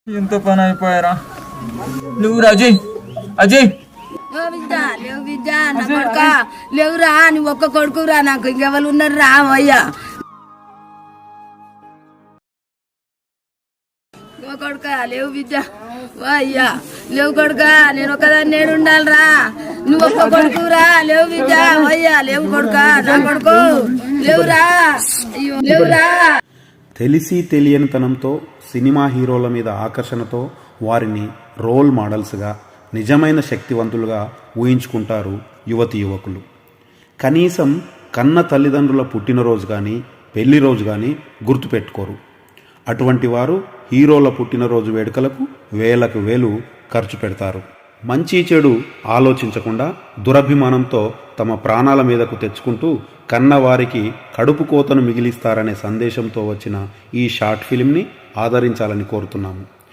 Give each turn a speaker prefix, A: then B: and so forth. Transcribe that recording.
A: ఎంత పని అయిపోయారా నువ్వు అజయ్ అజయ్
B: లేవు బిడ్డ నా కొడుక లేవురా నువ్వు ఒక్క కొడుకురా నాకు ఇంకెవరు ఉన్నారు రా అయ్యా కొడుక లేవు బిడ్డ అయ్యా లేవు కొడుక నేను ఒకదాన్ని నేడు ఉండాలిరా నువ్వు ఒక్క కొడుకురా లేవు బిడ్డ అయ్యా లేవు కొడుక నా కొడుకు లేవురా అయ్యో లేవురా.
C: తెలిసి తెలియనితనంతో సినిమా హీరోల మీద ఆకర్షణతో వారిని రోల్ మోడల్స్గా నిజమైన శక్తివంతులుగా ఊహించుకుంటారు యువతి యువకులు. కనీసం కన్న తల్లిదండ్రుల పుట్టినరోజు కానీ పెళ్లి రోజు కానీ గుర్తుపెట్టుకోరు. అటువంటి వారు హీరోల పుట్టినరోజు వేడుకలకు వేలకు వేలు ఖర్చు పెడతారు. మంచి చెడు ఆలోచించకుండా దురభిమానంతో తమ ప్రాణాల మీదకు తెచ్చుకుంటూ కన్నవారికి కడుపు కోతను మిగిలిస్తారనే సందేశంతో వచ్చిన ఈ షార్ట్ ఫిల్మ్ని ఆదరించాలని కోరుతున్నాము.